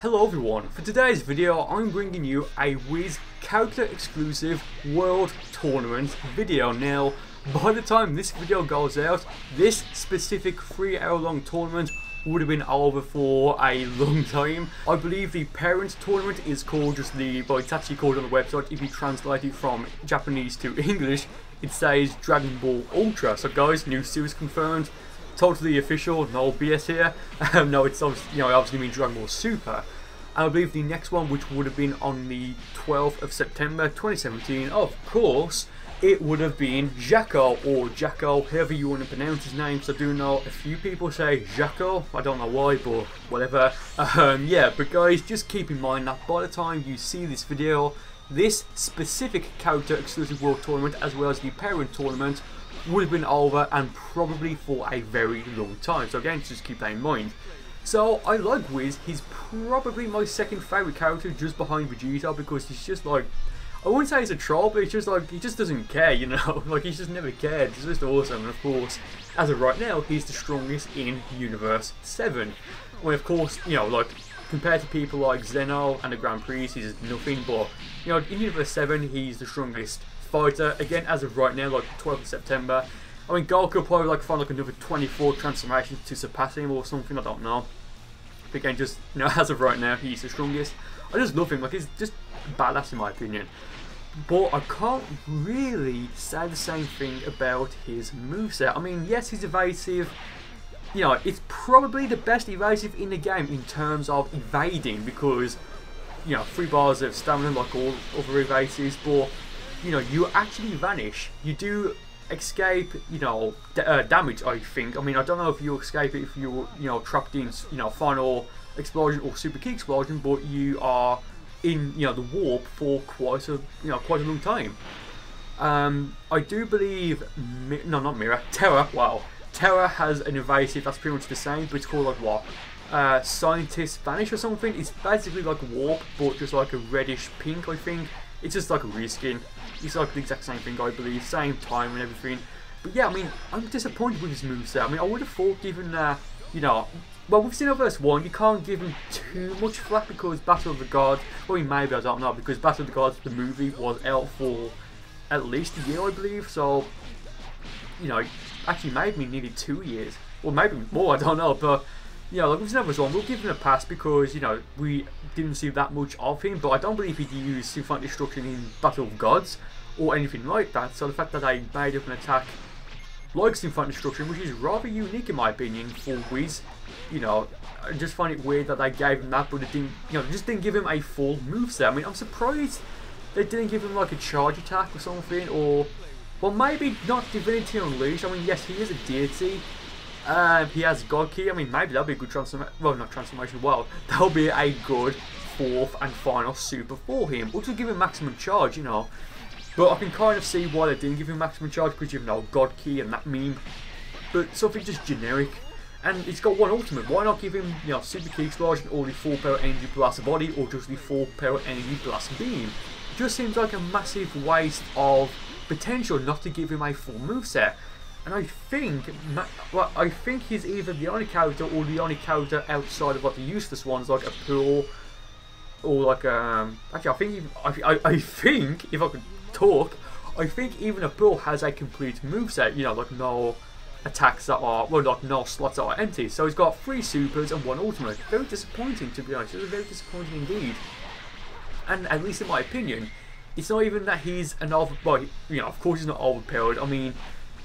Hello everyone, for today's video I'm bringing you a Whis character exclusive World Tournament video. Now, by the time this video goes out, this specific 3-hour long tournament would have been over for a long time. I believe the parent tournament is called just well, it's actually called on the website, if you translate it from Japanese to English, it says Dragon Ball Ultra. So guys, new series confirmed. Totally official, no BS here. No, it's obviously, obviously means Dragon Ball Super. And I believe the next one, which would have been on the 12th of September 2017, of course, it would have been Jaco, or Jacko, however you want to pronounce his name. So I do know a few people say Jaco, I don't know why, but whatever. Yeah, but guys, just keep in mind that by the time you see this video, this specific character exclusive World Tournament, as well as the parent tournament, would have been over, and probably for a very long time. So again, just keep that in mind. So I like Whis. He's probably my second favourite character, just behind Vegeta, because he's just like, I wouldn't say he's a troll, but it's just like, he just doesn't care, you know, like he's just never cared. It's just awesome. And of course, as of right now, he's the strongest in Xenoverse 7. Well, of course, like compared to people like Zeno and the Grand Prix, he's nothing. But in Xenoverse 7, he's the strongest fighter. Again, as of right now, like 12th of September. I mean, Goku will probably like find like another 24 transformations to surpass him or something, I don't know. But again, just, as of right now, he's the strongest. I just love him, like he's just badass in my opinion. But I can't really say the same thing about his moveset. I mean, yes, he's evasive. It's probably the best evasive in the game in terms of evading, because, 3 bars of stamina like all other evasives, but you actually vanish. You do escape, damage, I think. I mean, I don't know if you escape it if you're, trapped in, final explosion or super key explosion, but you are in, the warp for quite a long time. I do believe, not Mirror, Terra, wow. Terra has an evasive that's pretty much the same, but it's called like what? Scientist Vanish or something. It's basically like warp, but just like a reddish pink, I think. It's just like a reskin. It's like the exact same thing, I believe, same time and everything. But yeah, I mean, I'm disappointed with his moveset. I mean, I would have thought, given well, with Xenoverse 1, you can't give him too much flack because Battle of the Gods, well, maybe, I don't know, because Battle of the Gods, the movie, was out for at least a year, I believe. So, actually made me nearly 2 years, or maybe more, I don't know. But like with Xenoverse 1, we'll give him a pass because we didn't see that much of him. But I don't believe he used Symphonic Destruction in Battle of Gods or anything like that. So the fact that they made up an attack like Symphonic Destruction, which is rather unique in my opinion for Whis, I just find it weird that they gave him that, but it didn't, just didn't give him a full moveset. I mean, I'm surprised they didn't give him like a charge attack or something, or well, maybe not Divinity Unleashed. I mean, yes, he is a deity. He has God Key. I mean, maybe that'll be a good transformation. Well, not transformation. Well, that'll be a good 4th and final super for him, or to give him maximum charge, But I can kind of see why they didn't give him maximum charge, because God Key and that meme. But something just generic. And it's got one ultimate. Why not give him, Super Key Explosion, or the full power energy blast body, or just the full power energy blast beam? It just seems like a massive waste of potential not to give him a full moveset. And I think he's either the only character or the only character outside of like the useless ones, like a Pearl, or like actually I think if I could talk, I think even a Pearl has a complete moveset. Like no attacks that are, well, like no slots that are empty. So he's got 3 supers and 1 ultimate. Very disappointing, to be honest. It's very disappointing indeed. And at least in my opinion, it's not even that he's an well, of course he's not overpowered. I mean,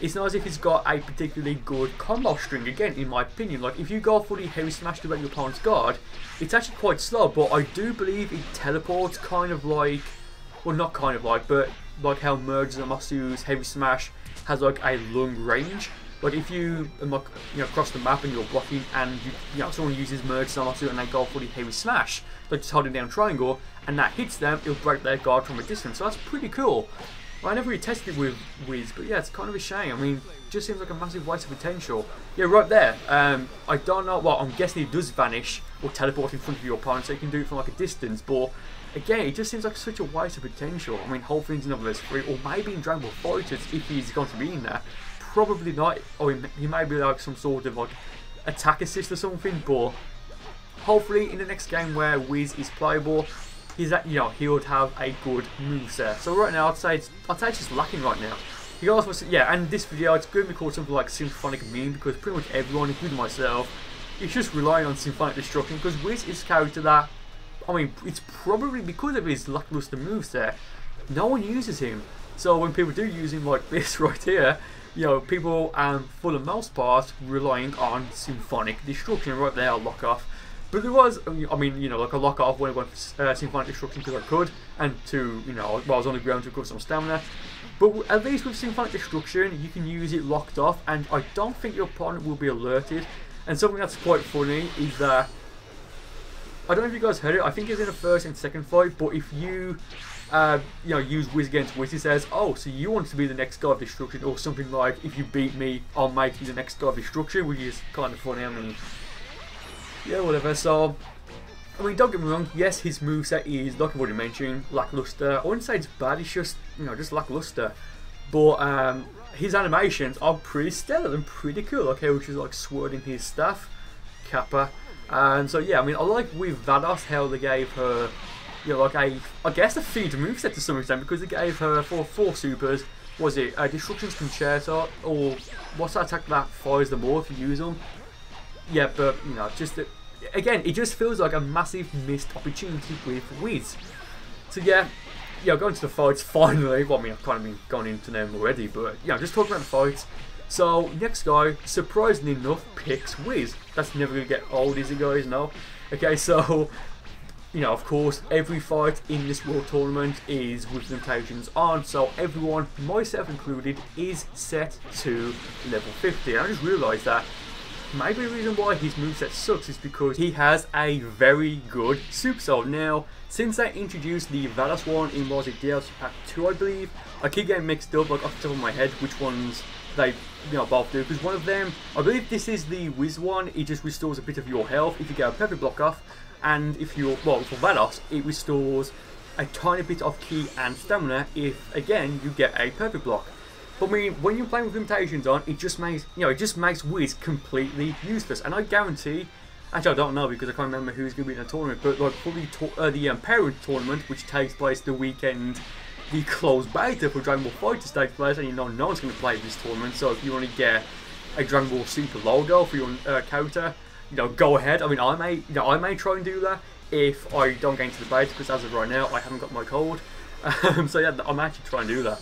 it's not as if he's got a particularly good combo string, again, in my opinion. Like, if you go for the Heavy Smash to break your opponent's guard, it's actually quite slow, but I do believe it teleports kind of like, well, not kind of like, but like how Merge Zamasu's Heavy Smash has like a long range. Like, if you across the map and you're blocking, and someone uses Merge Zamasu and they go for the Heavy Smash, like just holding down triangle, and that hits them, it'll break their guard from a distance. So that's pretty cool. Well, I never really tested it with Whis, but yeah, it's kind of a shame. I mean, it just seems like a massive waste of potential. Yeah, right there. I don't know. Well, I'm guessing it does vanish or teleport in front of your opponent, so you can do it from like a distance. But again, it just seems like such a waste of potential. I mean, hopefully in Xenoverse 3, or maybe in Dragon Ball FighterZ if he's going to be in there. Probably not. Or he may be like some sort of like attack assist or something. But hopefully in the next game where Whis is playable, he's at, he would have a good moveset. So right now I'd say it's just lacking right now. You guys must, yeah, and this video it's going to be called something like Symphonic Meme, because pretty much everyone, including myself, is just relying on Symphonic Destruction, because Whis is a character that, I mean, it's probably because of his lackluster moveset, no one uses him. So when people do use him like this right here, people for the most part relying on Symphonic Destruction. Right there, I'll lock off. But there was, I mean, like a lock off when I went for Symphonic Destruction because I could, and to, while I was on the ground to recover some stamina. But at least with Symphonic Destruction, you can use it locked off, and I don't think your opponent will be alerted. And something that's quite funny is that, I don't know if you guys heard it, I think it's in the first and second fight, but if you, use Whis against Whis, he says, oh, so you want to be the next God of Destruction, or something like, if you beat me, I'll make you the next God of Destruction, which is kind of funny. I mean, yeah, whatever. So, I mean, don't get me wrong, yes, his moveset is, like I've already mentioned, lackluster. I wouldn't say it's bad, it's just, just lackluster. But his animations are pretty stellar and pretty cool, okay, which is like swording his staff, Kappa. And so, yeah, I mean, I like with Vados how they gave her, like I guess a feed moveset to some extent, because they gave her for 4 supers, was it Destruction's Concerto, or what's that attack that fires them all if you use them? Yeah, but, just, again, it just feels like a massive missed opportunity with Whis. So yeah, going to the fights finally. Well, I mean, I've kind of been going into them already, but just talking about the fights. So next guy, surprisingly enough, picks Whis. That's never gonna get old, is it, guys? No. Okay, so of course, every fight in this world tournament is with limitations on. So everyone, myself included, is set to level 50. And I just realised that maybe the reason why his moveset sucks is because he has a very good supercell. Now, since they introduced the Vados one in, was it DLC Pack 2, I believe, I keep getting mixed up, like off the top of my head, which ones they both do, because one of them, I believe this is the Whis one, it just restores a bit of your health if you get a perfect block off, and if you're, well, for Vados, it restores a tiny bit of ki and stamina if, again, you get a perfect block. But I mean, when you're playing with limitations on, it just makes, it just makes Whis completely useless. And I guarantee, actually I don't know because I can't remember who's going to be in the tournament, but like for the parent tournament, which takes place the weekend the closed beta for Dragon Ball FighterZ takes place, and no one's going to play this tournament. So if you want to get a Dragon Ball Super logo for your character, go ahead. I mean, I may try and do that if I don't get into the beta, because as of right now, I haven't got my code. So yeah, I'm actually trying to do that.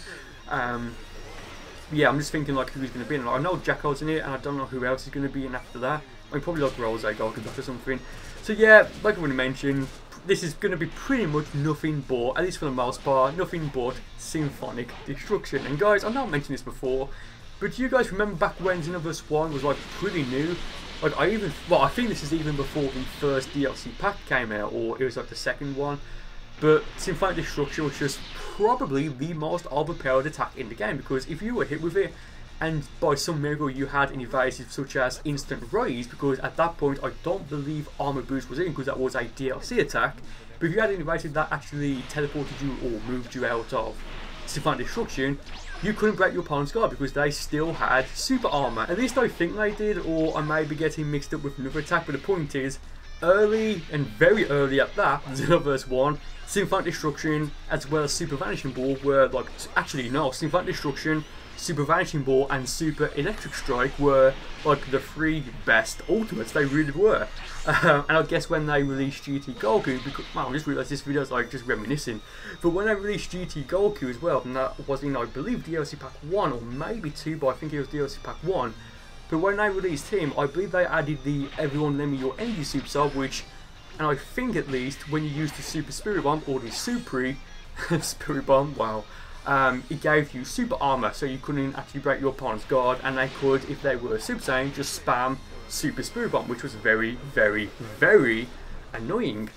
Yeah, I'm just thinking like who's going to be in it. I know Jacko's in it, and I don't know who else is going to be in after that. I mean, probably like Rose Goku or something. So yeah, like I already mentioned, this is going to be pretty much nothing but, at least for the most part, nothing but Symphonic Destruction. And guys, I've not mentioned this before, but do you guys remember back when Xenoverse 1 was like pretty new? Like I think this is even before the first DLC pack came out, or it was like the second one. But Symphonic Destruction was just probably the most overpowered attack in the game, because if you were hit with it and by some miracle you had an evasive such as Instant Raise, because at that point I don't believe Armor Boost was in because that was a DLC attack, but if you had an evasive that actually teleported you or moved you out of Symphonic Destruction, you couldn't break your opponent's guard because they still had super armor. At least I think they did, or I may be getting mixed up with another attack, but the point is, early and very early at that, Xenoverse 1, Symphonic Destruction as well as Super Vanishing Ball were like, actually no, Symphonic Destruction, Super Vanishing Ball and Super Electric Strike were like the 3 best ultimates, they really were. And I guess when they released GT Goku, because, well, I just realised this video is like just reminiscing, but when they released GT Goku as well, and that was in I believe DLC Pack 1 or maybe 2, but I think it was DLC Pack 1, but when they released him, I believe they added the Everyone Lend Me Your Energy Supercell, which, and I think at least, when you use the Super Spirit Bomb, or the Supri Spirit Bomb, wow, it gave you super armor, so you couldn't actually break your opponent's guard, and they could, if they were Super Saiyan, just spam Super Spirit Bomb, which was very, very, very annoying.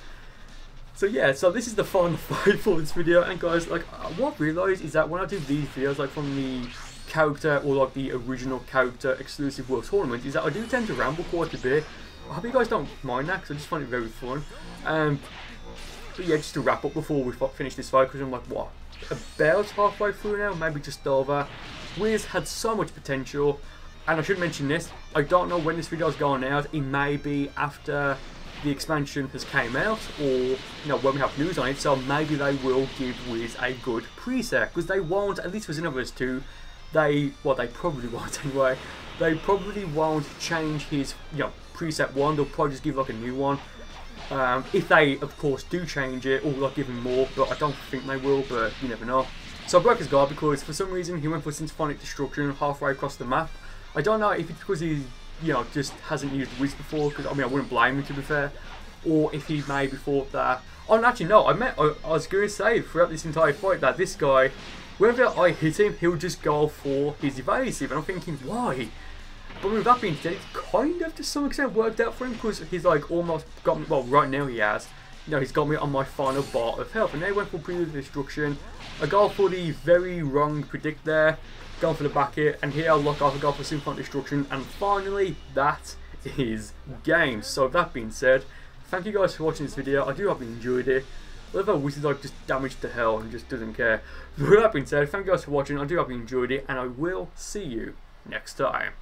So yeah, so this is the final fight for this video, and guys, like, what I realised is that when I do these videos, like from the character, or like the original character exclusive world tournament, is that I do tend to ramble quite a bit. I hope you guys don't mind that, because I just find it very fun. But yeah, just to wrap up before we finish this fight, because I'm like, what, about halfway through now, maybe just over. Whis had so much potential, and I should mention this, I don't know when this video is going out, it may be after the expansion has came out, or you know, when we have news on it, so maybe they will give Whis a good preset, because they won't, at least with Xenoverse 2, they probably won't anyway, they probably won't change his, you know, preset one, they'll probably just give like a new one. If they, of course, do change it, or like give him more, but I don't think they will, but you never know. So I broke his guard because for some reason he went for symphonic destruction halfway across the map. I don't know if it's because he, you know, just hasn't used Whis before, because I mean I wouldn't blame him to be fair, or if he maybe thought that. Oh, actually no, I was going to say throughout this entire fight that this guy, whenever I hit him, he'll just go for his evasive, and I'm thinking why? But with that being said, it's kind of to some extent worked out for him, because he's like almost got me, well right now he has, you know, he's got me on my final bar of health, and now he went for previous destruction. I go for the very wrong predict there, going for the back hit, and here I'll lock off and go for symphonic destruction, and finally that is game. So with that being said, thank you guys for watching this video. I do hope you enjoyed it. Whatever Whis is like just damaged to hell and just doesn't care. But with that being said, thank you guys for watching. I do hope you enjoyed it, and I will see you next time.